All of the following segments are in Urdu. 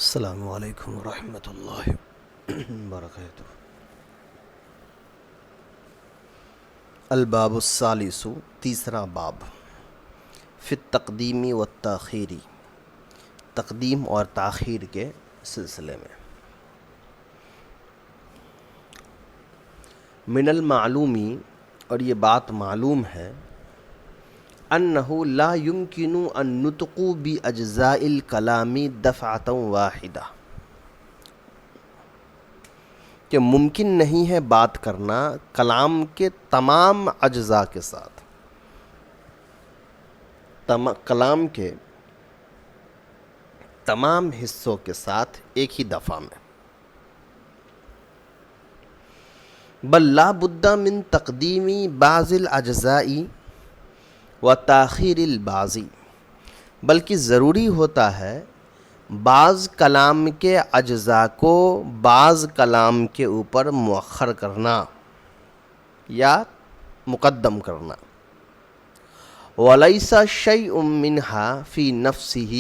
السلام علیکم ورحمۃ اللہ وبرکاتہ۔ الباب الثالث، تیسرا باب، فی التقدیم والتاخیر، تقدیم اور تاخیر کے سلسلے میں۔ من المعلومی، اور یہ بات معلوم ہے، انہ لا یمکن ان نطق باجزاء الکلام دفعۃ واحدہ، کہ ممکن نہیں ہے بات کرنا کلام کے تمام اجزاء کے ساتھ، کلام کے تمام حصوں کے ساتھ ایک ہی دفعہ میں، بل لا بد من تقدیم بعض الاجزاء و تاخیر البعض، بلکہ ضروری ہوتا ہے بعض کلام کے اجزاء کو بعض کلام کے اوپر مؤخر کرنا یا مقدم کرنا۔ وَلَيْسَ شَيْءٌ مِّنْهَا فِي نَفْسِهِ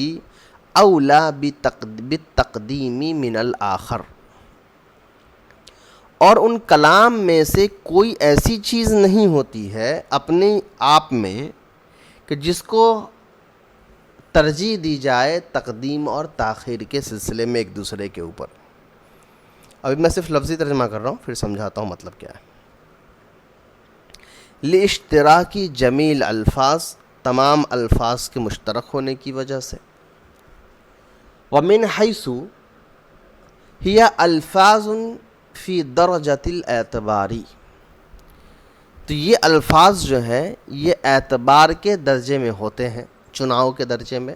أَوْلَى بِالتَّقْدِيمِ مِنَ الْآخَرِ، اور ان کلام میں سے کوئی ایسی چیز نہیں ہوتی ہے اپنے آپ میں کہ جس کو ترجیح دی جائے تقدیم اور تاخیر کے سلسلے میں ایک دوسرے کے اوپر۔ ابھی میں صرف لفظی ترجمہ کر رہا ہوں، پھر سمجھاتا ہوں مطلب کیا ہے۔ لاشتراکی جمیع الفاظ، تمام الفاظ کے مشترک ہونے کی وجہ سے۔ ومن حیث ہی الفاظ فی درجۃ الاعتباری، تو یہ الفاظ جو ہیں یہ اعتبار کے درجے میں ہوتے ہیں، چناؤ کے درجے میں۔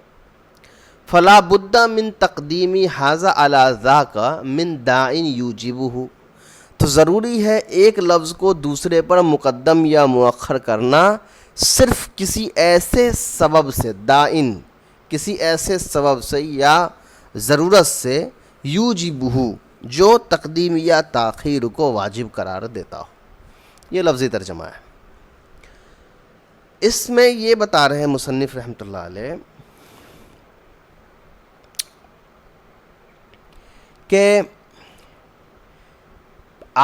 فلا بد من تقدیم ھذا علی ذاک من داع یوجبہ، تو ضروری ہے ایک لفظ کو دوسرے پر مقدم یا مؤخر کرنا صرف کسی ایسے سبب سے، داعٍ کسی ایسے سبب سے یا ضرورت سے، یوجبہ جو تقدیم یا تاخیر کو واجب قرار دیتا ہو۔ یہ لفظی ترجمہ ہے۔ اس میں یہ بتا رہے ہیں مصنف رحمۃ اللہ علیہ کہ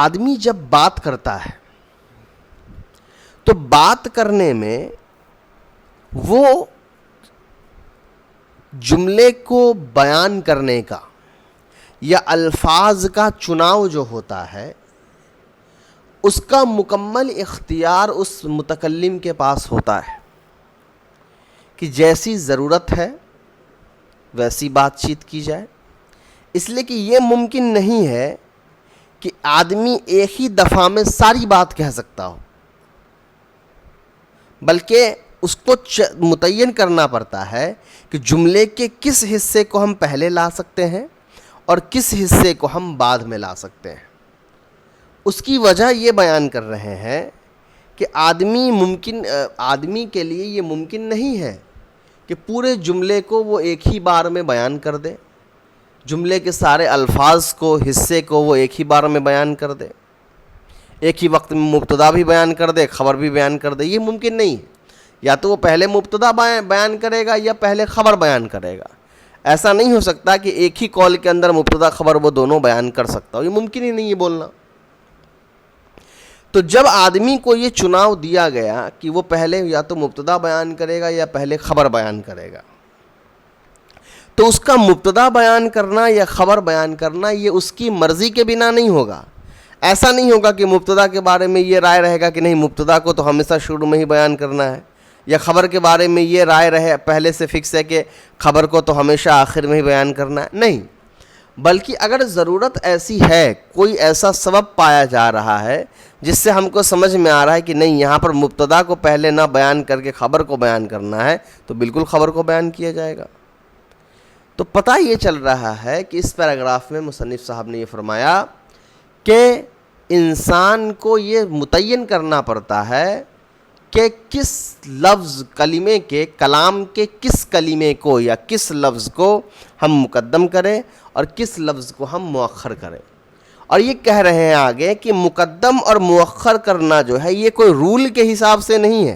آدمی جب بات کرتا ہے تو بات کرنے میں وہ جملے کو بیان کرنے کا یا الفاظ کا چناؤ جو ہوتا ہے اس کا مکمل اختیار اس متکلم کے پاس ہوتا ہے کہ جیسی ضرورت ہے ویسی بات چیت کی جائے، اس لیے کہ یہ ممکن نہیں ہے کہ آدمی ایک ہی دفعہ میں ساری بات کہہ سکتا ہو، بلکہ اس کو متعین کرنا پڑتا ہے کہ جملے کے کس حصے کو ہم پہلے لا سکتے ہیں اور کس حصے کو ہم بعد میں لا سکتے ہیں۔ اس کی وجہ یہ بیان کر رہے ہیں کہ آدمی کے لیے یہ ممکن نہیں ہے کہ پورے جملے کو وہ ایک ہی بار میں بیان کر دے، جملے کے سارے الفاظ کو، حصے کو وہ ایک ہی بار میں بیان کر دے، ایک ہی وقت میں مبتدا بھی بیان کر دے، خبر بھی بیان کر دے۔ یہ ممکن نہیں ہے، یا تو وہ پہلے مبتدا بیان کرے گا یا پہلے خبر بیان کرے گا۔ ایسا نہیں ہو سکتا کہ ایک ہی کال کے اندر مبتدا خبر وہ دونوں بیان کر سکتا ہو، یہ ممکن ہی نہیں ہے بولنا۔ تو جب آدمی کو یہ چناؤ دیا گیا کہ وہ پہلے یا تو مبتدا بیان کرے گا یا پہلے خبر بیان کرے گا، تو اس کا مبتدا بیان کرنا یا خبر بیان کرنا یہ اس کی مرضی کے بنا نہیں ہوگا۔ ایسا نہیں ہوگا کہ مبتدا کے بارے میں یہ رائے رہے گا کہ نہیں مبتدا کو تو ہمیشہ شروع میں ہی بیان کرنا ہے، یا خبر کے بارے میں یہ رائے رہے پہلے سے فکس ہے کہ خبر کو تو ہمیشہ آخر میں ہی بیان کرنا ہے۔ نہیں، بلکہ اگر ضرورت ایسی ہے، کوئی ایسا سبب پایا جا رہا ہے جس سے ہم کو سمجھ میں آ رہا ہے کہ نہیں یہاں پر مبتدا کو پہلے نہ بیان کر کے خبر کو بیان کرنا ہے، تو بالکل خبر کو بیان کیا جائے گا۔ تو پتہ یہ چل رہا ہے کہ اس پیراگراف میں مصنف صاحب نے یہ فرمایا کہ انسان کو یہ متعین کرنا پڑتا ہے کہ کس لفظ کلمے کے، کلام کے کس کلمے کو یا کس لفظ کو ہم مقدم کریں اور کس لفظ کو ہم مؤخر کریں۔ اور یہ کہہ رہے ہیں آگے کہ مقدم اور مؤخر کرنا جو ہے یہ کوئی رول کے حساب سے نہیں ہے،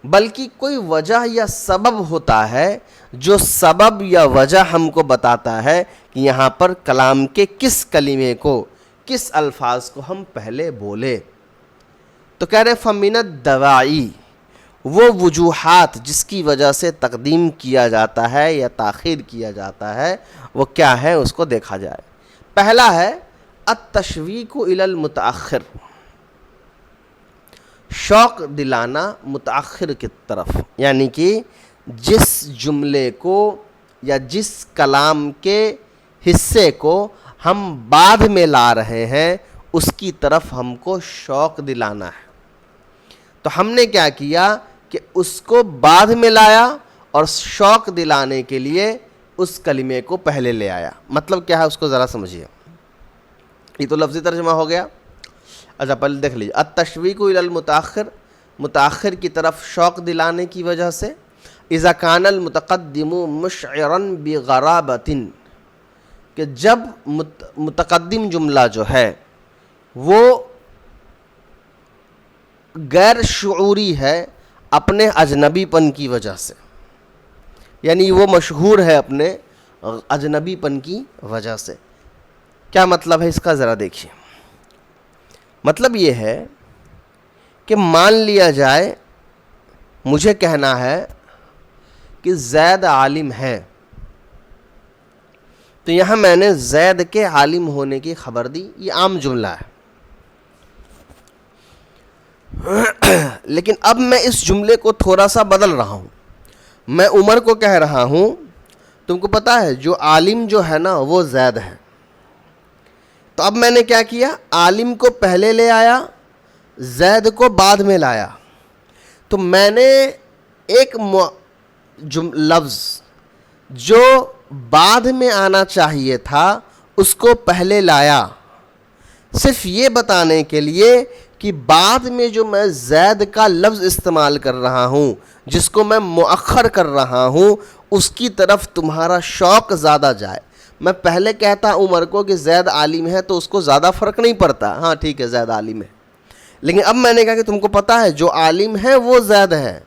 بلکہ کوئی وجہ یا سبب ہوتا ہے جو سبب یا وجہ ہم کو بتاتا ہے کہ یہاں پر کلام کے کس کلمے کو، کس الفاظ کو ہم پہلے بولے۔ تو کہہ رہے فَمِنَ الدَّوَاعِی، وہ وجوہات جس کی وجہ سے تقدیم کیا جاتا ہے یا تاخیر کیا جاتا ہے وہ کیا ہے، اس کو دیکھا جائے۔ پہلا ہے التشویق الی المتأخر، شوق دلانا متأخر کی طرف، یعنی کہ جس جملے کو یا جس کلام کے حصے کو ہم بعد میں لا رہے ہیں اس کی طرف ہم کو شوق دلانا ہے۔ تو ہم نے کیا کیا کہ اس کو بعد میں لایا اور شوق دلانے کے لیے اس کلمے کو پہلے لے آیا۔ مطلب کیا ہے اس کو ذرا سمجھیے، یہ تو لفظی ترجمہ ہو گیا۔ اچھا پہلے دیکھ لیجیے، التشویق الی المتأخر، متأخر کی طرف شوق دلانے کی وجہ سے، اذا کان المتقدم مشعرا بغرابۃ، کہ جب متقدم جملہ جو ہے وہ غیر شعوری ہے اپنے اجنبی پن کی وجہ سے، یعنی وہ مشہور ہے اپنے اجنبی پن کی وجہ سے۔ کیا مطلب ہے اس کا ذرا دیکھیے۔ مطلب یہ ہے کہ مان لیا جائے مجھے کہنا ہے کہ زید عالم ہے، تو یہاں میں نے زید کے عالم ہونے کی خبر دی، یہ عام جملہ ہے۔ لیکن اب میں اس جملے کو تھوڑا سا بدل رہا ہوں، میں عمر کو کہہ رہا ہوں تم کو پتا ہے جو عالم جو ہے نا وہ زید ہے۔ تو اب میں نے کیا کیا، عالم کو پہلے لے آیا، زید کو بعد میں لایا۔ تو میں نے ایک لفظ جو بعد میں آنا چاہیے تھا اس کو پہلے لایا، صرف یہ بتانے کے لیے کہ بعد میں جو میں زید کا لفظ استعمال کر رہا ہوں، جس کو میں مؤخر کر رہا ہوں، اس کی طرف تمہارا شوق زیادہ جائے۔ میں پہلے کہتا عمر کو کہ زید عالم ہے تو اس کو زیادہ فرق نہیں پڑتا، ہاں ٹھیک ہے زید عالم ہے، لیکن اب میں نے کہا کہ تم کو پتا ہے جو عالم ہے وہ زید ہے۔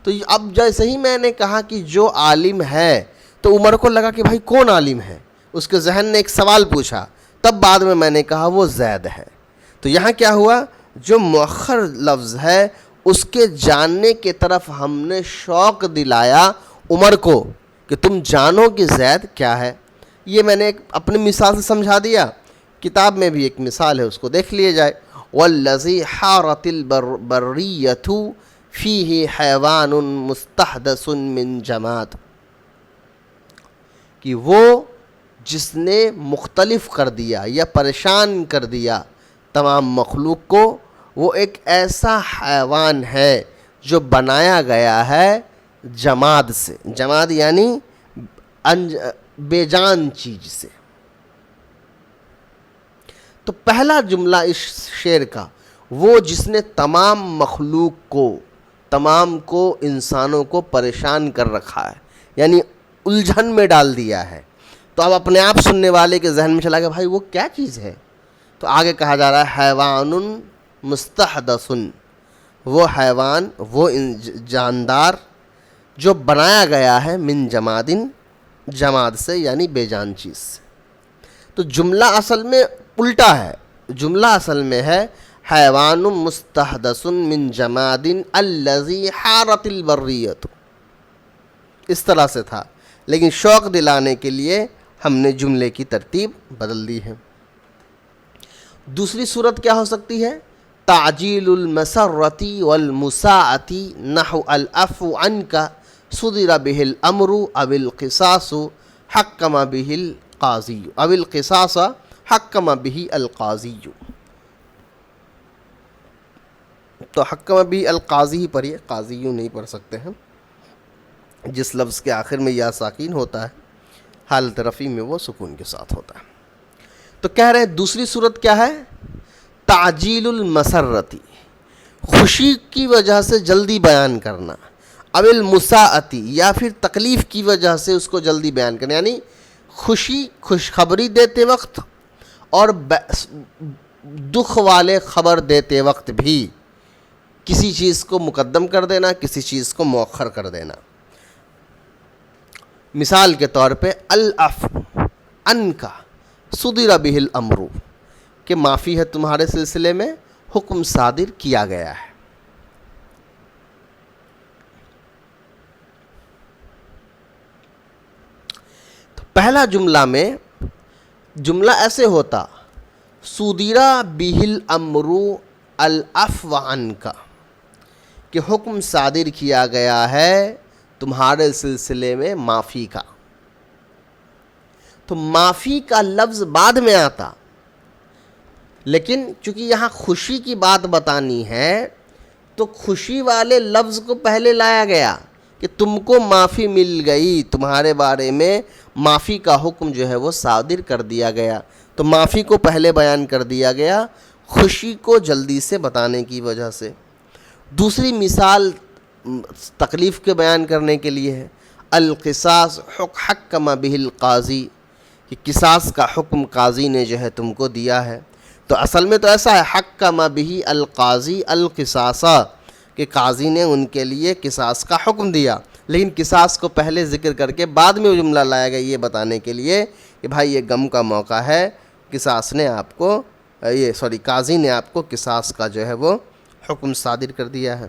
تو اب جیسے ہی میں نے کہا کہ جو عالم ہے تو عمر کو لگا کہ بھائی کون عالم ہے، اس کے ذہن نے ایک سوال پوچھا، تب بعد میں نے کہا وہ زید ہے۔ تو یہاں کیا ہوا، جو مؤخر لفظ ہے اس کے جاننے کی طرف ہم نے شوق دلایا عمر کو کہ تم جانو کہ زید کیا ہے۔ یہ میں نے ایک اپنی مثال سے سمجھا دیا، کتاب میں بھی ایک مثال ہے اس کو دیکھ لیے جائے۔ والذی حارت البریۃ فیہ حیوان مستحدث من جماد، کہ وہ جس نے مختلف کر دیا یا پریشان کر دیا تمام مخلوق کو، وہ ایک ایسا حیوان ہے جو بنایا گیا ہے جماد سے، جماد یعنی بے جان چیز سے۔ تو پہلا جملہ اس شعر کا، وہ جس نے تمام مخلوق کو، تمام کو، انسانوں کو پریشان کر رکھا ہے، یعنی الجھن میں ڈال دیا ہے۔ تو اب اپنے آپ سننے والے کے ذہن میں چلا گیا بھائی وہ کیا چیز ہے، تو آگے کہا جا رہا ہے حیوان مستحدث، وہ حیوان، وہ جاندار جو بنایا گیا ہے من جمادن، جماد سے یعنی بے جان چیز سے۔ تو جملہ اصل میں الٹا ہے، جملہ اصل میں ہے حیوان مستحدث من جماد الذی حارت البریۃ، اس طرح سے تھا، لیکن شوق دلانے کے لیے ہم نے جملے کی ترتیب بدل دی ہے۔ دوسری صورت کیا ہو سکتی ہے، تعجیل المسرۃ والمساءۃ نحو العفو عنک صدر به الامر او القصاص حکم به القاضی، او القصاص حکم به القاضی۔ تو حکم به القاضی ہی پڑھیے، قاضی یوں نہیں پڑھ سکتے ہیں، جس لفظ کے آخر میں یا ساکین ہوتا ہے حالت رفع میں وہ سکون کے ساتھ ہوتا ہے۔ تو کہہ رہے ہیں دوسری صورت کیا ہے، تعجیل المسرۃ، خوشی کی وجہ سے جلدی بیان کرنا، او المساءۃ، یا پھر تکلیف کی وجہ سے اس کو جلدی بیان کرنا، یعنی خوشی، خوشخبری دیتے وقت اور دکھ والے خبر دیتے وقت بھی کسی چیز کو مقدم کر دینا، کسی چیز کو مؤخر کر دینا۔ مثال کے طور پہ العفو ان کا صدر بہ الامر، کہ معافی ہے تمہارے سلسلے میں، حکم صادر کیا گیا ہے۔ تو پہلا جملہ میں جملہ ایسے ہوتا صدر بہ الامر العفو عنک، کہ حکم صادر کیا گیا ہے تمہارے سلسلے میں معافی کا۔ تو معافی کا لفظ بعد میں آتا، لیکن چونکہ یہاں خوشی کی بات بتانی ہے تو خوشی والے لفظ کو پہلے لایا گیا کہ تم کو معافی مل گئی، تمہارے بارے میں معافی کا حکم جو ہے وہ صادر کر دیا گیا۔ تو معافی کو پہلے بیان کر دیا گیا، خوشی کو جلدی سے بتانے کی وجہ سے۔ دوسری مثال تکلیف کے بیان کرنے کے لیے ہے، القصاص حکم بہ القاضی، کہ قصاص کا حکم قاضی نے جو ہے تم کو دیا ہے۔ تو اصل میں تو ایسا ہے حکم بہ القاضی القصاص، کہ قاضی نے ان کے لیے قصاص کا حکم دیا، لیکن قصاص کو پہلے ذکر کر کے بعد میں وہ جملہ لایا گیا یہ بتانے کے لیے کہ بھائی یہ غم کا موقع ہے، قصاص نے آپ کو قاضی نے آپ کو قصاص کا جو ہے وہ حکم صادر کر دیا ہے۔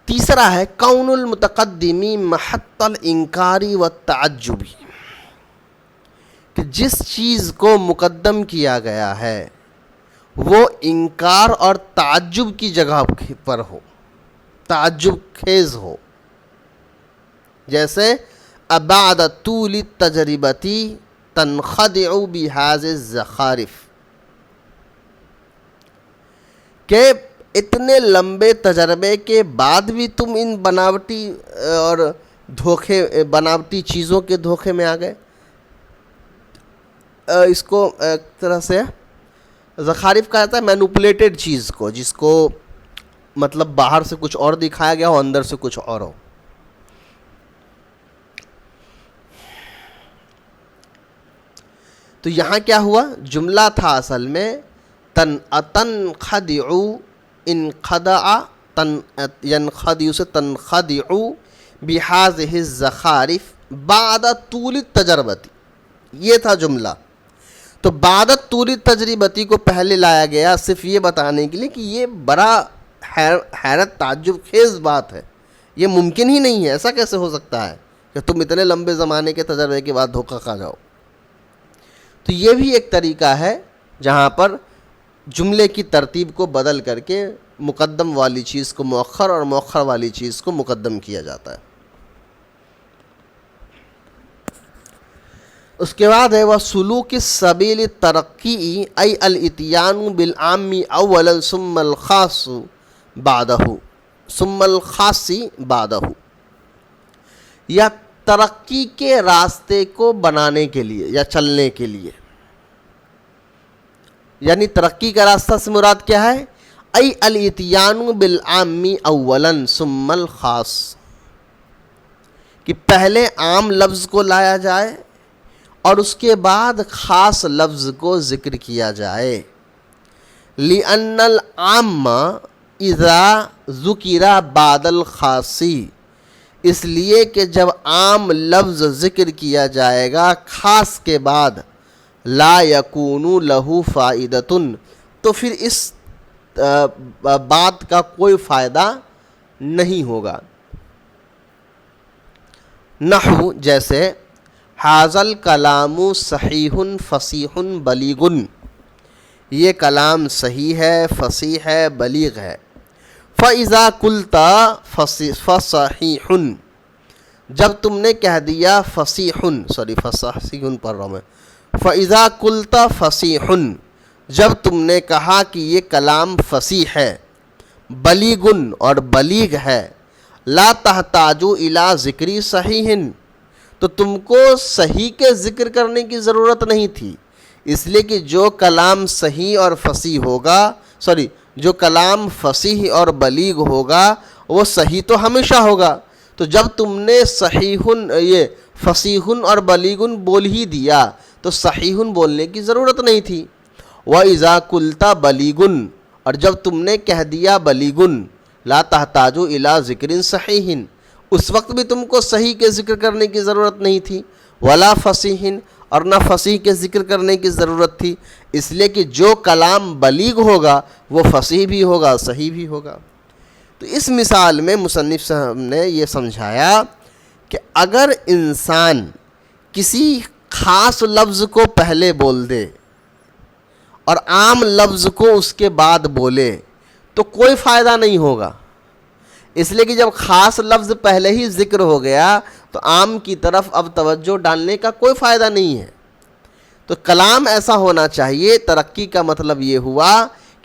تیسرا ہے کون المتقدمی محط الانکاری والتعجب، کہ جس چیز کو مقدم کیا گیا ہے وہ انکار اور تعجب کی جگہ پر ہو، تعجب خیز ہو۔ جیسے ابعد طول التجربتی تنخدع بهذه الزخارف، کہ اتنے لمبے تجربے کے بعد بھی تم ان بناوٹی اور بناوٹی چیزوں کے دھوکے میں آ گئے۔ اس کو ایک طرح سے زخارف کہا جاتا ہے مینوپولیٹڈ چیز کو، جس کو مطلب باہر سے کچھ اور دکھایا گیا ہو، اندر سے کچھ اور ہو۔ تو یہاں کیا ہوا، جملہ تھا اصل میں تنخدع، انخدع ينخدع سے تنخدع بهذه الزخارف بعد طول التجربتی، یہ تھا جملہ۔ تو بعد طول التجربتی کو پہلے لایا گیا صرف یہ بتانے کے لیے کہ یہ بڑا حیرت تعجب خیز بات ہے، یہ ممکن ہی نہیں ہے، ایسا کیسے ہو سکتا ہے کہ تم اتنے لمبے زمانے کے تجربے کے بعد دھوکہ کھا جاؤ۔ تو یہ بھی ایک طریقہ ہے جہاں پر جملے کی ترتیب کو بدل کر کے مقدم والی چیز کو مؤخر اور مؤخر والی چیز کو مقدم کیا جاتا ہے۔ اس کے بعد ہے وَسُلُوكِ السَّبِيلِ التَّرَقِّي أي الْإِتْيَانُ بِالْعَامِّ أَوَّلًا ثُمَّ الْخَاصُ بَعْدَهُ، یا ترقی کے راستے کو بنانے کے لیے یا چلنے کے لیے، یعنی ترقی کا راستہ سے مراد کیا ہے، ای الاتیان بالعام اولا ثم الخاص، کہ پہلے عام لفظ کو لایا جائے اور اس کے بعد خاص لفظ کو ذکر کیا جائے۔ لِأَنَّ الْعَامَّ إِذَا ذُكِرَ بَعْدَ الْخَاصِ، اس لیے کہ جب عام لفظ ذکر کیا جائے گا خاص کے بعد، لا یکون لہ فائدۃ، تو پھر اس بات کا کوئی فائدہ نہیں ہوگا۔ نحو جیسے ھذا الکلام صحیح فصیح بلیغ، یہ کلام صحیح ہے، فصیح ہے، بلیغ ہے۔ فَإِذَا قُلْتَ فَصَحِيحٌ، جب تم نے کہہ دیا فصیح پڑھ رہا ہوں میں، فَإِذَا قُلْتَ فَصِيحٌ، جب تم نے کہا کہ یہ کلام فصیح ہے، بلیغ اور بلیغ ہے، لا تحتاج الی ذکر صحیح، تو تم کو صحیح کے ذکر کرنے کی ضرورت نہیں تھی، اس لیے کہ جو کلام صحیح اور فصیح ہوگا، جو کلام فصیح اور بلیغ ہوگا وہ صحیح تو ہمیشہ ہوگا۔ تو جب تم نے یہ فصیح اور بلیغ بول ہی دیا تو صحیح بولنے کی ضرورت نہیں تھی۔ وَإِذَا قُلْتَ بَلِيغٌ، اور جب تم نے کہہ دیا بلیغن لا تحتاجو الی ذکر صحیح، اس وقت بھی تم کو صحیح کے ذکر کرنے کی ضرورت نہیں تھی، ولا فصیح، اور نہ فصیح کے ذکر کرنے کی ضرورت تھی، اس لیے کہ جو کلام بلیغ ہوگا وہ فصیح بھی ہوگا، صحیح بھی ہوگا۔ تو اس مثال میں مصنف صاحب نے یہ سمجھایا کہ اگر انسان کسی خاص لفظ کو پہلے بول دے اور عام لفظ کو اس کے بعد بولے تو کوئی فائدہ نہیں ہوگا، اس لیے کہ جب خاص لفظ پہلے ہی ذکر ہو گیا تو عام کی طرف اب توجہ ڈالنے کا کوئی فائدہ نہیں ہے۔ تو کلام ایسا ہونا چاہیے، ترقی کا مطلب یہ ہوا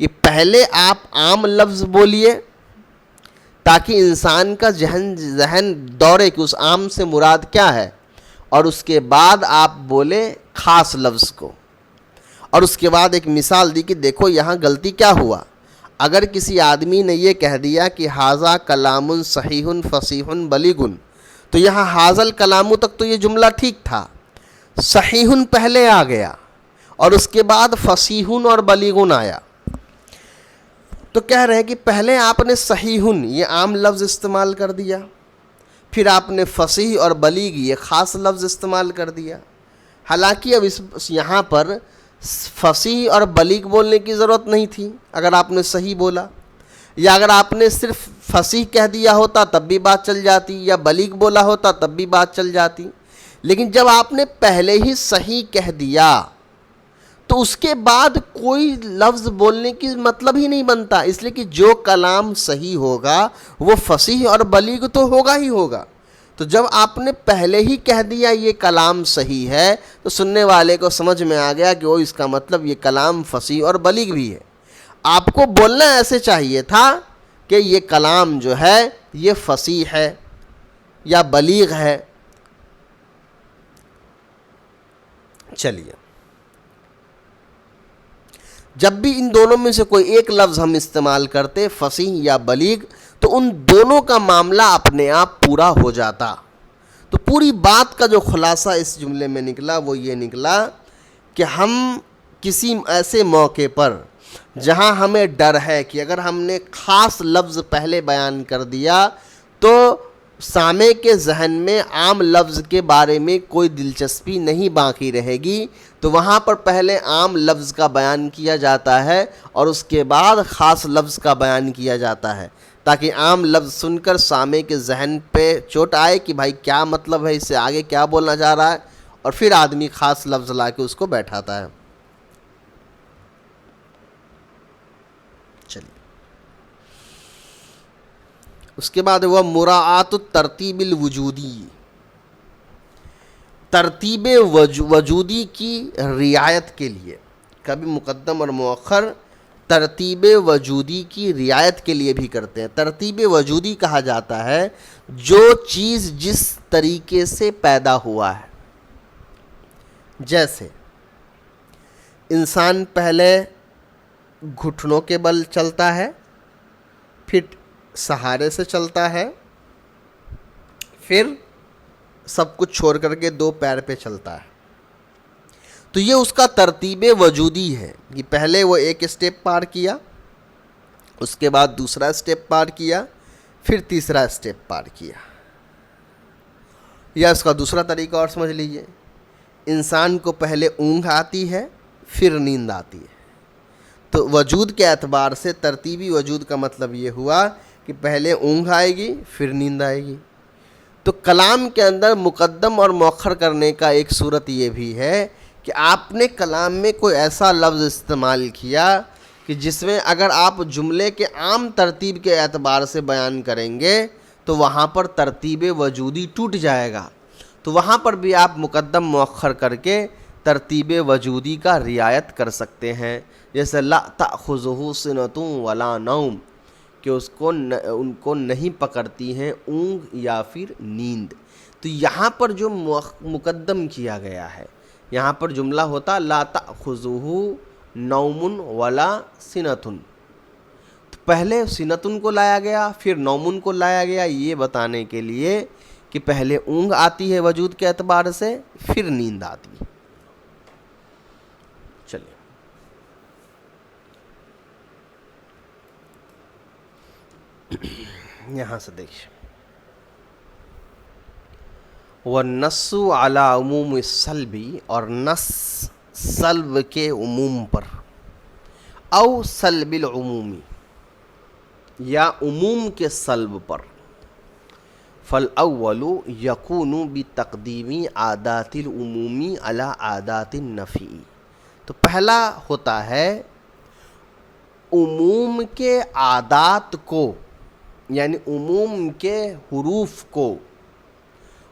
کہ پہلے آپ عام لفظ بولیے تاکہ انسان کا ذہن دوڑے کہ اس عام سے مراد کیا ہے، اور اس کے بعد آپ بولے خاص لفظ کو۔ اور اس کے بعد ایک مثال دی کہ دیکھو یہاں غلطی کیا ہوا، اگر کسی آدمی نے یہ کہہ دیا کہ ھذا کلام صحیح فصیح بلیغ، تو یہاں ھذا الکلام تک تو یہ جملہ ٹھیک تھا، صحیح پہلے آ گیا اور اس کے بعد فصیح اور بلیغ آیا، تو کہہ رہے کہ پہلے آپ نے صحیح یہ عام لفظ استعمال کر دیا، پھر آپ نے فصیح اور بلیغ یہ خاص لفظ استعمال کر دیا۔ حالانکہ اب یہاں پر فصیح اور بلیغ بولنے کی ضرورت نہیں تھی اگر آپ نے صحیح بولا، یا اگر آپ نے صرف فصیح کہہ دیا ہوتا تب بھی بات چل جاتی، یا بلیغ بولا ہوتا تب بھی بات چل جاتی، لیکن جب آپ نے پہلے ہی صحیح کہہ دیا تو اس کے بعد کوئی لفظ بولنے کی مطلب ہی نہیں بنتا، اس لیے کہ جو کلام صحیح ہوگا وہ فصیح اور بلیغ تو ہوگا ہی ہوگا۔ تو جب آپ نے پہلے ہی کہہ دیا یہ کلام صحیح ہے تو سننے والے کو سمجھ میں آ گیا کہ وہ اس کا مطلب یہ کلام فصیح اور بلیغ بھی ہے۔ آپ کو بولنا ایسے چاہیے تھا کہ یہ کلام جو ہے یہ فصیح ہے یا بلیغ ہے۔ چلیے، جب بھی ان دونوں میں سے کوئی ایک لفظ ہم استعمال کرتے فصیح یا بلیغ تو ان دونوں کا معاملہ اپنے آپ پورا ہو جاتا۔ تو پوری بات کا جو خلاصہ اس جملے میں نکلا وہ یہ نکلا کہ ہم کسی ایسے موقع پر جہاں ہمیں ڈر ہے کہ اگر ہم نے خاص لفظ پہلے بیان کر دیا تو سامع کے ذہن میں عام لفظ کے بارے میں کوئی دلچسپی نہیں باقی رہے گی، تو وہاں پر پہلے عام لفظ کا بیان کیا جاتا ہے اور اس کے بعد خاص لفظ کا بیان کیا جاتا ہے، تاکہ عام لفظ سن کر سامع کے ذہن پہ چوٹ آئے کہ بھائی کیا مطلب ہے، اس سے آگے کیا بولنا چاہ رہا ہے، اور پھر آدمی خاص لفظ لا کے اس کو بیٹھاتا ہے۔ چلیے، اس کے بعد وہ مراعات الترتیب الوجودی، ترتیب وجودی کی رعایت کے لیے، کبھی مقدم اور مؤخر ترتیب وجودی کی رعایت کے لیے بھی کرتے ہیں۔ ترتیب وجودی کہا جاتا ہے جو چیز جس طریقے سے پیدا ہوا ہے، جیسے انسان پہلے گھٹنوں کے بل چلتا ہے، پھر سہارے سے چلتا ہے، پھر سب کچھ چھوڑ کر کے دو پیر پہ چلتا ہے، تو یہ اس کا ترتیب وجودی ہے کہ پہلے وہ ایک اسٹیپ پار کیا، اس کے بعد دوسرا اسٹیپ پار کیا، پھر تیسرا اسٹیپ پار کیا۔ یا اس کا دوسرا طریقہ اور سمجھ لیجئے، انسان کو پہلے اونگ آتی ہے پھر نیند آتی ہے، تو وجود کے اعتبار سے ترتیبی وجود کا مطلب یہ ہوا کہ پہلے اونگ آئے گی پھر نیند آئے گی۔ تو کلام کے اندر مقدم اور مؤخر کرنے کا ایک صورت یہ بھی ہے کہ آپ نے کلام میں کوئی ایسا لفظ استعمال کیا کہ جس میں اگر آپ جملے کے عام ترتیب کے اعتبار سے بیان کریں گے تو وہاں پر ترتیب وجودی ٹوٹ جائے گا، تو وہاں پر بھی آپ مقدم مؤخر کر کے ترتیب وجودی کا رعایت کر سکتے ہیں، جیسے لا تأخذہ سنۃ ولا نوم، کہ ان کو نہیں پکڑتی ہیں اونگ یا پھر نیند۔ تو یہاں پر جو مقدم کیا گیا ہے، یہاں پر جملہ ہوتا لا تأخذہ نوم ولا سنۃ، تو پہلے سنۃ کو لایا گیا پھر نوم کو لایا گیا، یہ بتانے کے لیے کہ پہلے اونگ آتی ہے وجود کے اعتبار سے پھر نیند آتی ہے۔ چلیے، یہاں سے دیکھیے، والنص علی عموم السلب، اور نص سلب کے عموم پر، او سلب العمومی، یا عموم کے سلب پر، فالاول یکون بتقدیم عادات العمومی علی عادات النفی، تو پہلا ہوتا ہے عموم کے عادات کو، یعنی عموم کے حروف کو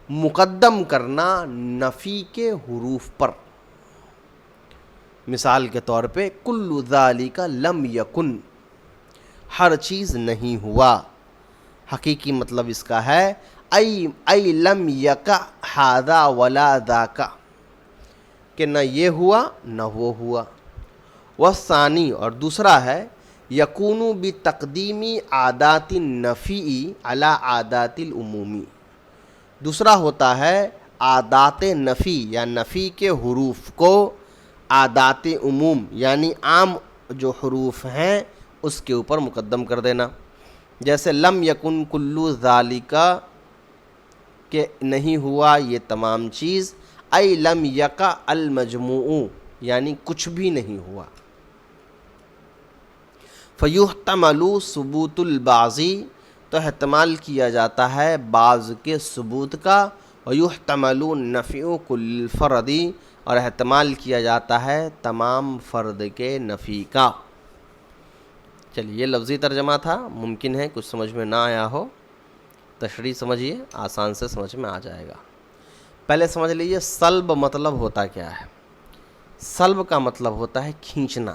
مقدم کرنا نفی کے حروف پر۔ مثال کے طور پہ کل ذالک لم یکن، ہر چیز نہیں ہوا، حقیقی مطلب اس کا ہے ای لم یکا ھذا ولا ذاکا، کہ نہ یہ ہوا نہ وہ ہوا۔ والثانی، اور دوسرا ہے یکون بتقدیم عادات النفی علی عادات العمومی، دوسرا ہوتا ہے عادات نفی یا نفی کے حروف کو عادات عموم یعنی عام جو حروف ہیں اس کے اوپر مقدم کر دینا۔ جیسے لم یکن کلو ذالکا، کہ نہیں ہوا یہ تمام چیز، ای لم یقع المجموع، یعنی کچھ بھی نہیں ہوا۔ فیحتمل ثبوت البعض، تو احتمال کیا جاتا ہے بعض کے ثبوت کا، ویحتمل نفی کل فرد، اور احتمال کیا جاتا ہے تمام فرد کے نفی کا۔ چلیے یہ لفظی ترجمہ تھا، ممکن ہے کچھ سمجھ میں نہ آیا ہو، تشریح سمجھیے، آسان سے سمجھ میں آ جائے گا۔ پہلے سمجھ لیجیے سلب مطلب ہوتا کیا ہے۔ سلب کا مطلب ہوتا ہے کھینچنا،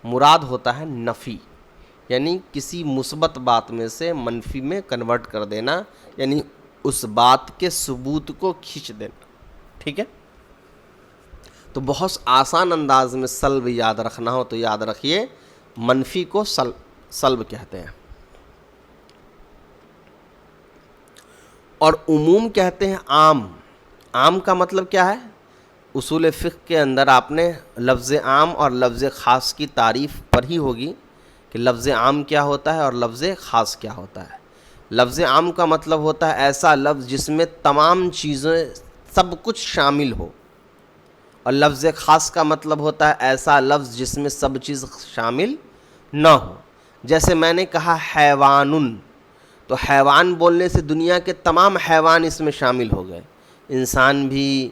مراد ہوتا ہے نفی، یعنی کسی مثبت بات میں سے منفی میں کنورٹ کر دینا، یعنی اس بات کے ثبوت کو کھینچ دینا، ٹھیک ہے۔ تو بہت آسان انداز میں سلب یاد رکھنا ہو تو یاد رکھیے، منفی کو سلب کہتے ہیں، اور عموم کہتے ہیں عام۔ عام کا مطلب کیا ہے؟ اصول فقہ کے اندر آپ نے لفظ عام اور لفظ خاص کی تعریف پڑھی ہوگی کہ لفظ عام کیا ہوتا ہے اور لفظ خاص کیا ہوتا ہے۔ لفظ عام کا مطلب ہوتا ہے ایسا لفظ جس میں تمام چیزیں سب کچھ شامل ہو، اور لفظ خاص کا مطلب ہوتا ہے ایسا لفظ جس میں سب چیز شامل نہ ہو۔ جیسے میں نے کہا حیوان، تو حیوان بولنے سے دنیا کے تمام حیوان اس میں شامل ہو گئے، انسان بھی،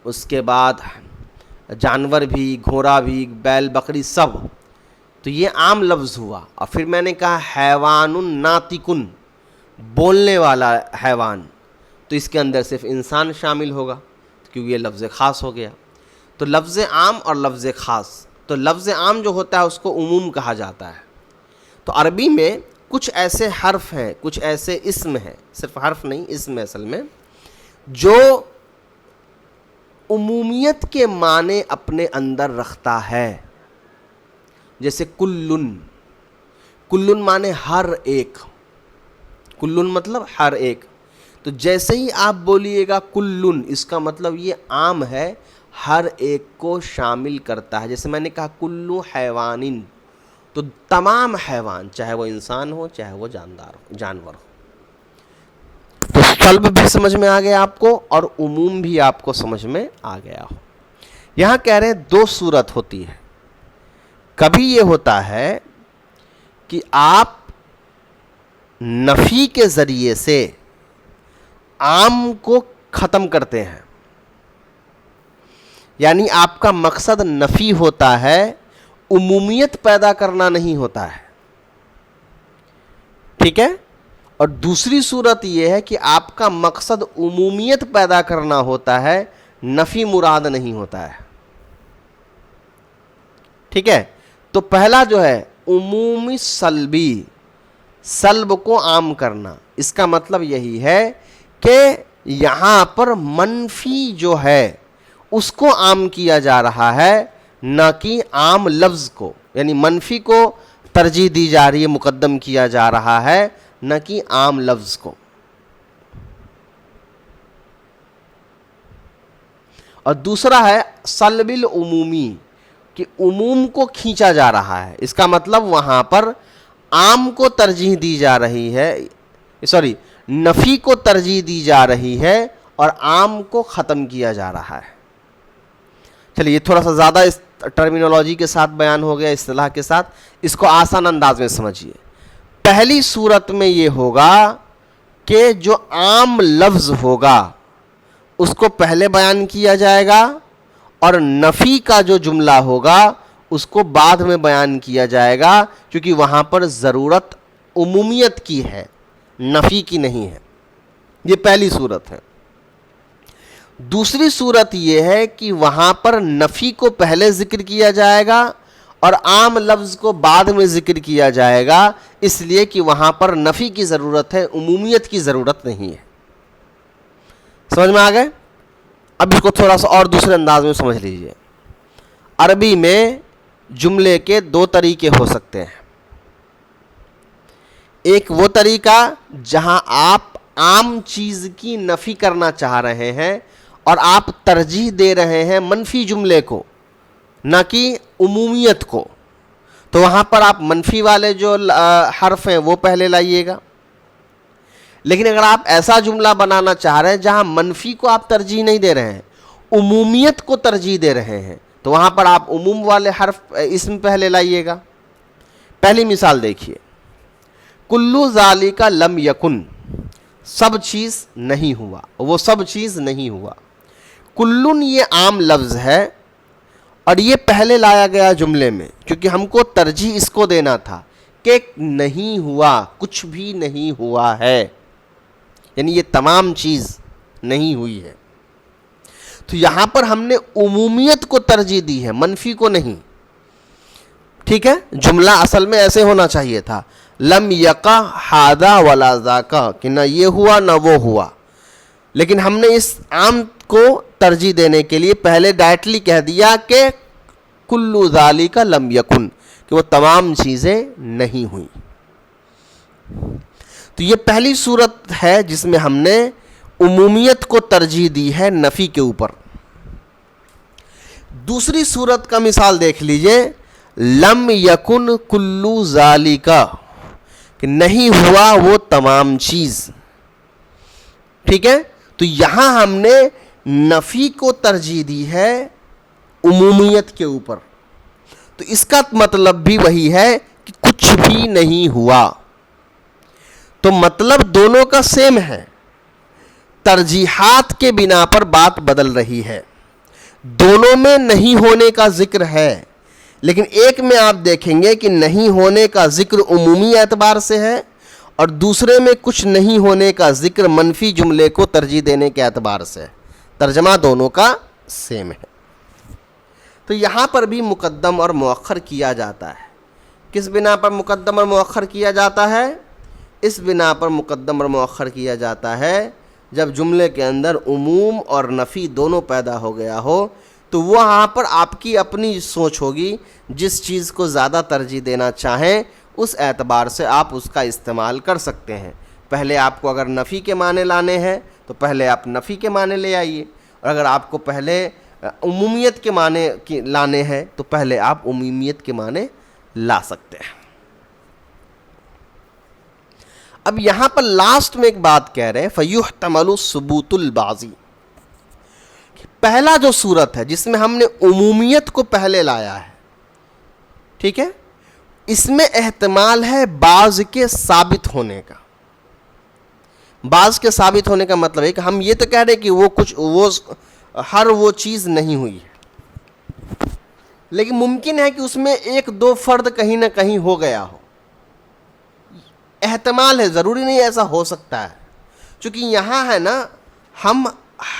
اس کے بعد جانور بھی، گھوڑا بھی، بیل بکری سب، تو یہ عام لفظ ہوا۔ اور پھر میں نے کہا حیوان ناطقن، بولنے والا حیوان، تو اس کے اندر صرف انسان شامل ہوگا کیونکہ یہ لفظ خاص ہو گیا۔ تو لفظ عام اور لفظ خاص، تو لفظ عام جو ہوتا ہے اس کو عموم کہا جاتا ہے۔ تو عربی میں کچھ ایسے حرف ہیں، کچھ ایسے اسم ہیں، صرف حرف نہیں اسم ہے اصل میں، جو عمومیت کے معنی اپنے اندر رکھتا ہے۔ جیسے کلن، کلن معنی ہر ایک، کلن مطلب ہر ایک، تو جیسے ہی آپ بولیے گا کلن، اس کا مطلب یہ عام ہے، ہر ایک کو شامل کرتا ہے۔ جیسے میں نے کہا کلو حیوان، تو تمام حیوان، چاہے وہ انسان ہو چاہے وہ جانور ہو۔ تو سلب بھی سمجھ میں آ گیا آپ کو، اور عموم بھی آپ کو سمجھ میں آ گیا ہو۔ یہاں کہہ رہے ہیں دو صورت ہوتی ہے، کبھی یہ ہوتا ہے کہ آپ نفی کے ذریعے سے عام کو ختم کرتے ہیں، یعنی آپ کا مقصد نفی ہوتا ہے، عمومیت پیدا کرنا نہیں ہوتا ہے، ٹھیک ہے۔ اور دوسری صورت یہ ہے کہ آپ کا مقصد عمومیت پیدا کرنا ہوتا ہے، نفی مراد نہیں ہوتا ہے، ٹھیک ہے۔ تو پہلا جو ہے عمومی سلبی، سلب کو عام کرنا، اس کا مطلب یہی ہے کہ یہاں پر منفی جو ہے اس کو عام کیا جا رہا ہے، نہ کہ عام لفظ کو، یعنی منفی کو ترجیح دی جا رہی ہے، مقدم کیا جا رہا ہے، نہ کہ عام لفظ کو۔ اور دوسرا ہے سلب العمومی، کہ عموم کو کھینچا جا رہا ہے، اس کا مطلب وہاں پر عام کو ترجیح دی جا رہی ہے، نفی کو ترجیح دی جا رہی ہے اور عام کو ختم کیا جا رہا ہے۔ چلیے یہ تھوڑا سا زیادہ اس ٹرمینالوجی کے ساتھ بیان ہو گیا، اصطلاح کے ساتھ، اس کو آسان انداز میں سمجھیے۔ پہلی صورت میں یہ ہوگا کہ جو عام لفظ ہوگا اس کو پہلے بیان کیا جائے گا، اور نفی کا جو جملہ ہوگا اس کو بعد میں بیان کیا جائے گا، کیونکہ وہاں پر ضرورت عمومیت کی ہے، نفی کی نہیں ہے۔ یہ پہلی صورت ہے۔ دوسری صورت یہ ہے کہ وہاں پر نفی کو پہلے ذکر کیا جائے گا اور عام لفظ کو بعد میں ذکر کیا جائے گا، اس لیے کہ وہاں پر نفی کی ضرورت ہے، عمومیت کی ضرورت نہیں ہے۔ سمجھ میں آ گئے؟ اب اس کو تھوڑا سا اور دوسرے انداز میں سمجھ لیجئے۔ عربی میں جملے کے دو طریقے ہو سکتے ہیں۔ ایک وہ طریقہ جہاں آپ عام چیز کی نفی کرنا چاہ رہے ہیں اور آپ ترجیح دے رہے ہیں منفی جملے کو، نہ کہ عمومیت کو، تو وہاں پر آپ منفی والے جو حرف ہیں وہ پہلے لائیے گا۔ لیکن اگر آپ ایسا جملہ بنانا چاہ رہے ہیں جہاں منفی کو آپ ترجیح نہیں دے رہے ہیں، عمومیت کو ترجیح دے رہے ہیں، تو وہاں پر آپ عموم والے حرف اسم پہلے لائیے گا۔ پہلی مثال دیکھیے، کلو ذالک لم یکن، سب چیز نہیں ہوا، وہ سب چیز نہیں ہوا۔ کلن یہ عام لفظ ہے اور یہ پہلے لایا گیا جملے میں، کیونکہ ہم کو ترجیح اس کو دینا تھا کہ نہیں ہوا، کچھ بھی نہیں ہوا ہے، یعنی یہ تمام چیز نہیں ہوئی ہے۔ تو یہاں پر ہم نے عمومیت کو ترجیح دی ہے، منفی کو نہیں۔ ٹھیک ہے، جملہ اصل میں ایسے ہونا چاہیے تھا، لم یقع ھذا ولا ذاکا، کہ نہ یہ ہوا نہ وہ ہوا، لیکن ہم نے اس عام کو ترجیح دینے کے لیے پہلے ڈائریکٹلی کہہ دیا کہ کلو ذالک لم یکن، کہ وہ تمام چیزیں نہیں ہوئیں۔ تو یہ پہلی صورت ہے جس میں ہم نے عمومیت کو ترجیح دی ہے نفی کے اوپر۔ دوسری صورت کا مثال دیکھ لیجئے، لم یکن کلو ذالک، کہ نہیں ہوا وہ تمام چیز۔ ٹھیک ہے، تو یہاں ہم نے نفی کو ترجیح دی ہے عمومیت کے اوپر، تو اس کا مطلب بھی وہی ہے کہ کچھ بھی نہیں ہوا۔ تو مطلب دونوں کا سیم ہے، ترجیحات کے بنا پر بات بدل رہی ہے، دونوں میں نہیں ہونے کا ذکر ہے، لیکن ایک میں آپ دیکھیں گے کہ نہیں ہونے کا ذکر عمومی اعتبار سے ہے، اور دوسرے میں کچھ نہیں ہونے کا ذکر منفی جملے کو ترجیح دینے کے اعتبار سے ہے۔ ترجمہ دونوں کا سیم ہے۔ تو یہاں پر بھی مقدم اور مؤخر کیا جاتا ہے۔ کس بنا پر مقدم اور مؤخر کیا جاتا ہے؟ اس بنا پر مقدم اور مؤخر کیا جاتا ہے جب جملے کے اندر عموم اور نفی دونوں پیدا ہو گیا ہو، تو وہاں پر آپ کی اپنی سوچ ہوگی، جس چیز کو زیادہ ترجیح دینا چاہیں اس اعتبار سے آپ اس کا استعمال کر سکتے ہیں۔ پہلے آپ کو اگر نفی کے معنی لانے ہیں تو پہلے آپ نفی کے معنی لے آئیے، اور اگر آپ کو پہلے عمومیت کے معنی لانے ہیں تو پہلے آپ عمومیت کے معنی لا سکتے ہیں۔ اب یہاں پر لاسٹ میں ایک بات کہہ رہے ہیں، فَيُحْتَمَلُ ثُبُوتُ الْبَعْضِ، پہلا جو صورت ہے جس میں ہم نے عمومیت کو پہلے لایا ہے، ٹھیک ہے، اس میں احتمال ہے بعض کے ثابت ہونے کا۔ بعض کے ثابت ہونے کا مطلب ہے کہ ہم یہ تو کہہ رہے کہ وہ ہر وہ چیز نہیں ہوئی ہے، لیکن ممکن ہے کہ اس میں ایک دو فرد کہیں نہ کہیں ہو گیا ہو، احتمال ہے، ضروری نہیں ایسا ہو سکتا ہے، چونکہ یہاں ہے نا ہم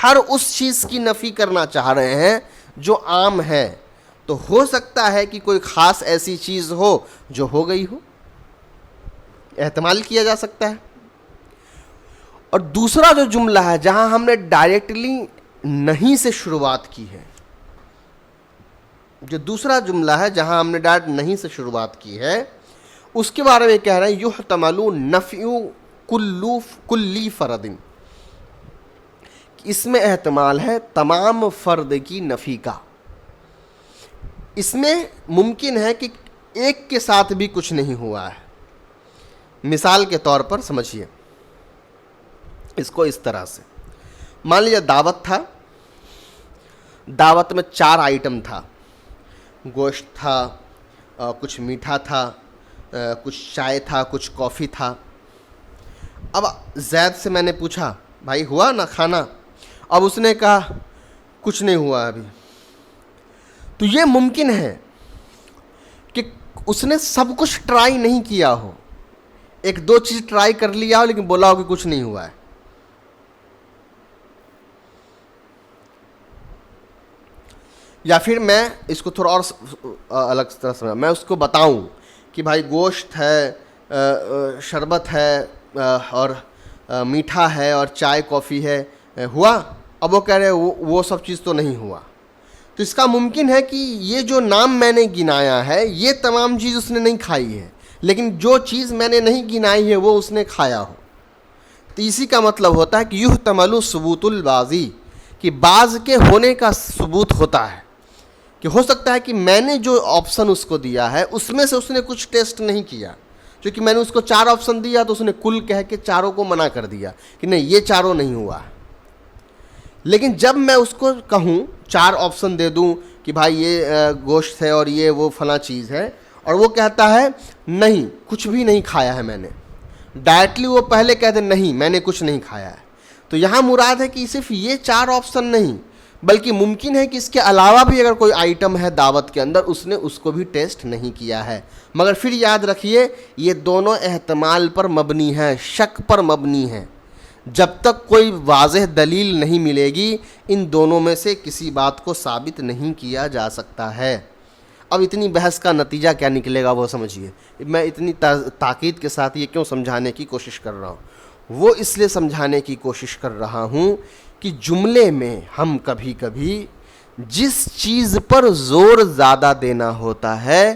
ہر اس چیز کی نفی کرنا چاہ رہے ہیں جو عام ہے، تو ہو سکتا ہے کہ کوئی خاص ایسی چیز ہو جو ہو گئی ہو، احتمال کیا جا سکتا ہے۔ اور دوسرا جو جملہ ہے جہاں ہم نے ڈائریکٹلی نہیں سے شروعات کی ہے، جو دوسرا جملہ ہے جہاں ہم نے ڈائریکٹ نہیں سے شروعات کی ہے، اس کے بارے میں کہہ رہے ہیں یحتمل نفی کلی فرد، اس میں احتمال ہے تمام فرد کی نفی کا۔ اس میں ممکن ہے کہ ایک کے ساتھ بھی کچھ نہیں ہوا ہے، مثال کے طور پر سمجھیے اس کو اس طرح سے، مان لیجیے دعوت تھا، دعوت میں 4 آئٹم تھا، گوشت تھا، کچھ میٹھا تھا، کچھ چائے تھا، کچھ کافی تھا۔ اب زید سے میں نے پوچھا بھائی ہوا نا کھانا؟ اب اس نے کہا کچھ نہیں ہوا ابھی۔ تو یہ ممکن ہے کہ اس نے سب کچھ ٹرائی نہیں کیا ہو، 1-2 چیز ٹرائی کر لیا ہو لیکن بولا ہو کہ کچھ نہیں ہوا ہے۔ یا پھر میں اس کو تھوڑا اور الگ طرح سے میں اس کو بتاؤں کہ بھائی گوشت ہے، شربت ہے، اور میٹھا ہے، اور چائے کافی ہے، ہوا؟ اب وہ کہہ رہے وہ سب چیز تو نہیں ہوا۔ تو اس کا ممکن ہے کہ یہ جو نام میں نے گنایا ہے یہ تمام چیز اس نے نہیں کھائی ہے، لیکن جو چیز میں نے نہیں گنائی ہے وہ اس نے کھایا ہو۔ تو اسی کا مطلب ہوتا ہے کہ یحتمل ثبوت البعضی، کہ بعض کے ہونے کا ثبوت ہوتا ہے، کہ ہو سکتا ہے کہ میں نے جو آپشن اس کو دیا ہے اس میں سے اس نے کچھ ٹیسٹ نہیں کیا، کیونکہ میں نے اس کو 4 آپشن دیا تو اس نے کل کہہ کے چاروں کو منع کر دیا کہ نہیں یہ چاروں نہیں ہوا۔ لیکن جب میں اس کو کہوں 4 آپشن دے دوں کہ بھائی یہ گوشت ہے اور یہ وہ فلاں چیز ہے، اور وہ کہتا ہے نہیں کچھ بھی نہیں کھایا ہے میں نے، ڈائریکٹلی وہ پہلے کہتے نہیں میں نے کچھ نہیں کھایا ہے، تو یہاں مراد ہے کہ صرف یہ 4 آپشن نہیں بلکہ ممکن ہے کہ اس کے علاوہ بھی اگر کوئی آئٹم ہے دعوت کے اندر اس نے اس کو بھی ٹیسٹ نہیں کیا ہے۔ مگر پھر یاد رکھیے یہ دونوں احتمال پر مبنی ہیں، شک پر مبنی ہیں، جب تک کوئی واضح دلیل نہیں ملے گی ان دونوں میں سے کسی بات کو ثابت نہیں کیا جا سکتا ہے۔ اب اتنی بحث کا نتیجہ کیا نکلے گا وہ سمجھیے، میں اتنی تاکید کے ساتھ یہ کیوں سمجھانے کی کوشش کر رہا ہوں؟ وہ اس لیے سمجھانے کی کوشش کر رہا ہوں کہ جملے میں ہم کبھی کبھی جس چیز پر زور زیادہ دینا ہوتا ہے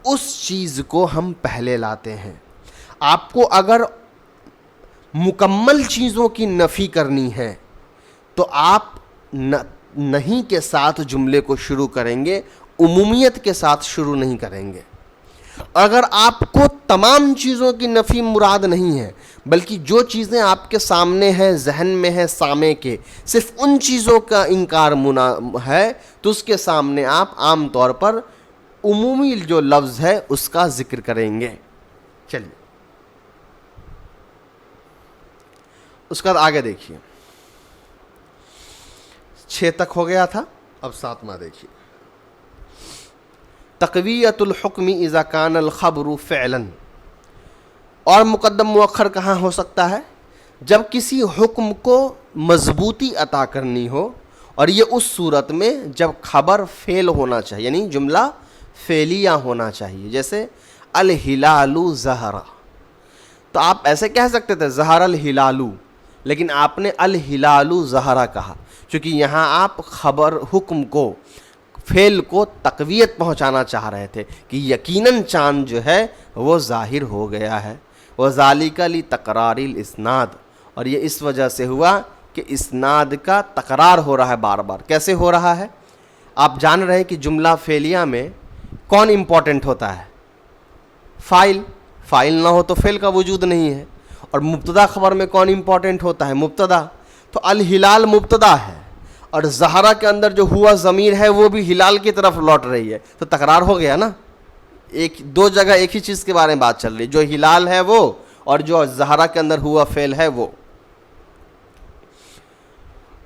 اس چیز کو ہم پہلے لاتے ہیں۔ آپ کو اگر مکمل چیزوں کی نفی کرنی ہے تو آپ نہیں کے ساتھ جملے کو شروع کریں گے، عمومیت کے ساتھ شروع نہیں کریں گے۔ اگر آپ کو تمام چیزوں کی نفی مراد نہیں ہے بلکہ جو چیزیں آپ کے سامنے ہیں، ذہن میں ہے سامع کے، صرف ان چیزوں کا انکار ہے تو اس کے سامنے آپ عام طور پر عمومی جو لفظ ہے اس کا ذکر کریں گے۔ چلیے اس کا آگے دیکھیے، 6 تک ہو گیا تھا، اب 7واں دیکھیے، تقویت الحکم اذا کان الخبر فعلا۔ اور مقدم مؤخر کہاں ہو سکتا ہے؟ جب کسی حکم کو مضبوطی عطا کرنی ہو، اور یہ اس صورت میں جب خبر فعل ہونا چاہیے، یعنی جملہ فعلیہ ہونا چاہیے، جیسے الہلال ظہر، تو آپ ایسے کہہ سکتے تھے ظہر الہلال، لیکن آپ نے الہلال ظہر کہا کیونکہ یہاں آپ خبر حکم کو فعل کو تقویت پہنچانا چاہ رہے تھے کہ یقیناً چاند جو ہے وہ ظاہر ہو گیا ہے۔ وذالک لتقرار الاسناد، اور یہ اس وجہ سے ہوا کہ اسناد کا تکرار ہو رہا ہے بار بار۔ کیسے ہو رہا ہے؟ آپ جان رہے ہیں کہ جملہ فعلیہ میں کون امپورٹنٹ ہوتا ہے؟ فاعل، فاعل نہ ہو تو فعل کا وجود نہیں ہے۔ اور مبتدا خبر میں کون امپورٹنٹ ہوتا ہے؟ مبتدا۔ تو الہلال مبتدا ہے اور زہرہ کے اندر جو ہوا ضمیر ہے وہ بھی ہلال کی طرف لوٹ رہی ہے، تو تکرار ہو گیا نا، 2 جگہ ایک ہی چیز کے بارے میں بات چل رہی ہے، جو ہلال ہے وہ اور جو زہرہ کے اندر ہوا فعل ہے وہ۔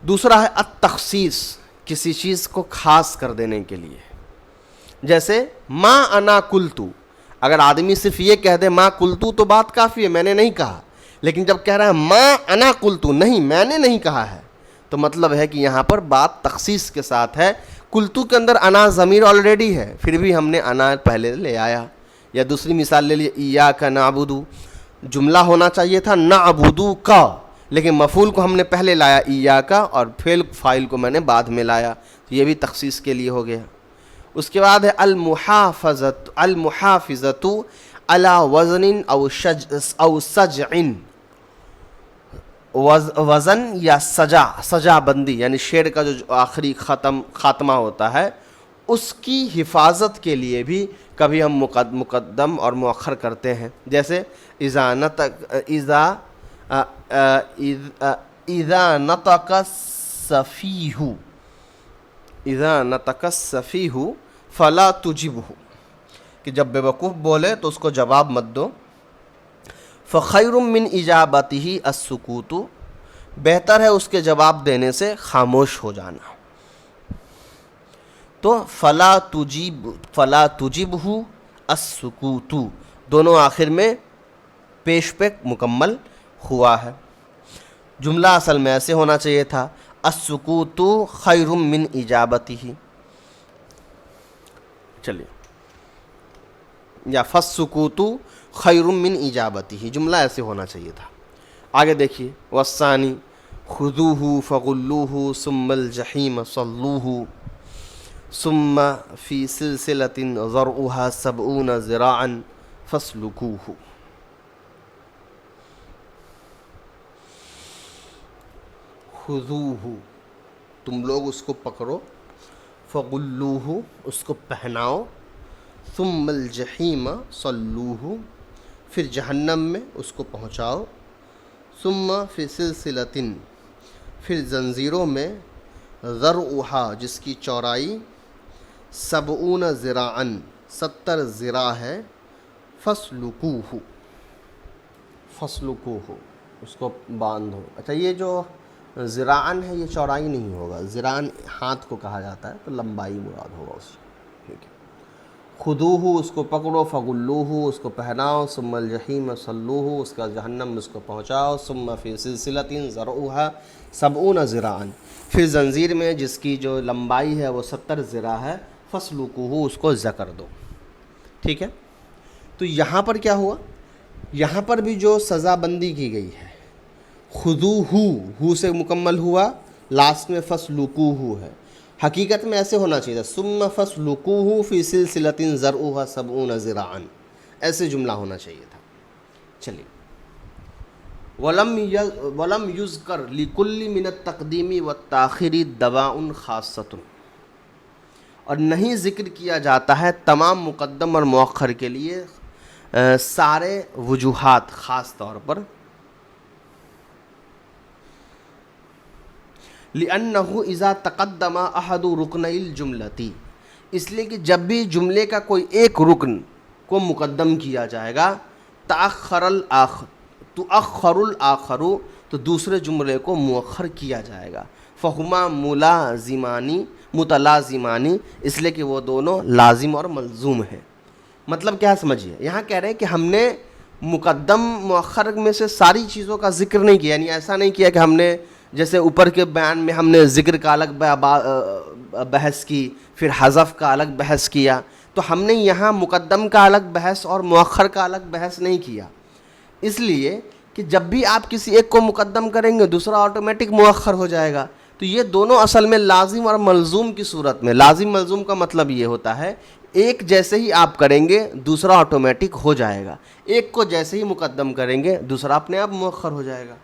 دوسرا ہے التخصیص، کسی چیز کو خاص کر دینے کے لیے، جیسے ما انا قلتو، اگر آدمی صرف یہ کہہ دے ما قلتو تو بات کافی ہے، میں نے نہیں کہا، لیکن جب کہہ رہا ہے ما انا قلتو، نہیں میں نے نہیں کہا ہے، تو مطلب ہے کہ یہاں پر بات تخصیص کے ساتھ ہے۔ قلتو کے اندر انا ضمیر آلریڈی ہے، پھر بھی ہم نے انا پہلے لے آیا۔ یا دوسری مثال لے لیے ایاک نعبد، جملہ ہونا چاہیے تھا نعبد کا، لیکن مفعول کو ہم نے پہلے لایا ایاک، اور فاعل کو میں نے بعد میں لایا، تو یہ بھی تخصیص کے لیے ہو گیا۔ اس کے بعد ہے المحافظت علی وزن او سجع، وزن یا سجا بندی، یعنی شعر کا جو آخری خاتمہ ہوتا ہے اس کی حفاظت کے لیے بھی کبھی ہم مقدم اور مؤخر کرتے ہیں. جیسے اذا نطق السفیہ فلا تجبہ، کہ جب بے وقوف بولے تو اس کو جواب مت دو. فخیر من اجابتہ السکوت، بہتر ہے اس کے جواب دینے سے خاموش ہو جانا. تو فلا تجبہ السکوت دونوں آخر میں پیش پہ مکمل ہوا ہے. جملہ اصل میں ایسے ہونا چاہیے تھا السکوت خیر من اجابتہ. چلیے، یا فالسکوت خیر من اجابتہ، جملہ ایسے ہونا چاہیے تھا. آگے دیکھیے، والثانی خذوہ فغلوہ ثم الجحیم صلوہ ثم فی سلسلۃ ذرعها 70 ذراعا فاسلکوہ. خذوہ، تم لوگ اس کو پکڑو، فغلوہ، اس کو پہناؤ، ثم الجحیم صلوہ، پھر جہنم میں اس کو پہنچاؤ، ثم فی سلسلۃ، پھر زنجیروں میں، ذرعها، جس کی چوڑائی 70 ذراعا، 70 ذراع ہے، فاسلکوہ، اس کو باندھو. اچھا، یہ جو ذراعاً ہے یہ چوڑائی نہیں ہوگا، ذراعاً ہاتھ کو کہا جاتا ہے، تو لمبائی مراد ہوگا اس سے. ٹھیک ہے، خذوہ، اس کو پکڑو، فغلوہ، اس کو پہناؤ، ثم الجحیم صلوہ، اس کا جہنم میں اس کو پہنچاؤ، ثم فی سلسلۃ ذرعها 70 ذراعا، پھر زنجیر میں جس کی جو لمبائی ہے وہ 70 ذراع ہے، فاسلکوہ، اس کو زکر دو. ٹھیک ہے، تو یہاں پر کیا ہوا؟ یہاں پر بھی جو سزا بندی کی گئی ہے، خذوہ سے مکمل ہوا، لاسٹ میں فاسلکوہ ہے. حقیقت میں ایسے ہونا چاہیے تھا ثم فاسلکوہ فی سلسلۃ ذرعها 70 ذراعا، ایسے جملہ ہونا چاہیے تھا. چلیے، ولم یذکر لکل من التقدیم والتاخیر دواء خاصۃ، اور نہیں ذکر کیا جاتا ہے تمام مقدم اور مؤخر کے لیے سارے وجوہات خاص طور پر. لأنه اذا تقدم احد رکنی الجملتی، اس لیے کہ جب بھی جملے کا کوئی ایک رکن کو مقدم کیا جائے گا، تأخر الآخر، تو دوسرے جملے کو مؤخر کیا جائے گا. فہما متلازمان، اس لیے کہ وہ دونوں لازم اور ملزوم ہیں. مطلب کیا سمجھیے، یہاں کہہ رہے ہیں کہ ہم نے مقدم مؤخر میں سے ساری چیزوں کا ذکر نہیں کیا، یعنی ایسا نہیں کیا کہ ہم نے جیسے اوپر کے بیان میں ہم نے ذکر کا الگ بحث کی، پھر حذف کا الگ بحث کیا، تو ہم نے یہاں مقدم کا الگ بحث اور مؤخر کا الگ بحث نہیں کیا. اس لیے کہ جب بھی آپ کسی ایک کو مقدم کریں گے دوسرا آٹومیٹک مؤخر ہو جائے گا. تو یہ دونوں اصل میں لازم اور ملزوم کی صورت میں، لازم ملزوم کا مطلب یہ ہوتا ہے ایک جیسے ہی آپ کریں گے دوسرا آٹومیٹک ہو جائے گا، ایک کو جیسے ہی مقدم کریں گے دوسرا اپنے آپ مؤخر ہو جائے گا.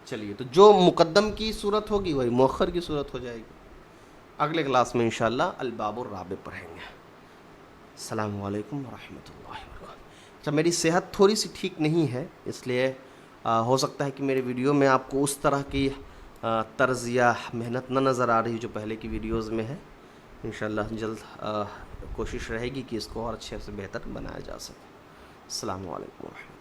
چلیے، تو جو مقدم کی صورت ہوگی وہی مؤخر کی صورت ہو جائے گی. اگلے کلاس میں انشاءاللہ الباب الرابع پڑھیں گے. السلام علیکم ورحمۃ اللہ وبرکاتہ. اچھا، میری صحت تھوڑی سی ٹھیک نہیں ہے، اس لیے ہو سکتا ہے کہ میرے ویڈیو میں آپ کو اس طرح کی طرز یا محنت نہ نظر آ رہی جو پہلے کی ویڈیوز میں ہے. انشاءاللہ جلد کوشش رہے گی کہ اس کو اور اچھے سے بہتر بنایا جا سکے. السلام علیکم ورحمۃ اللہ.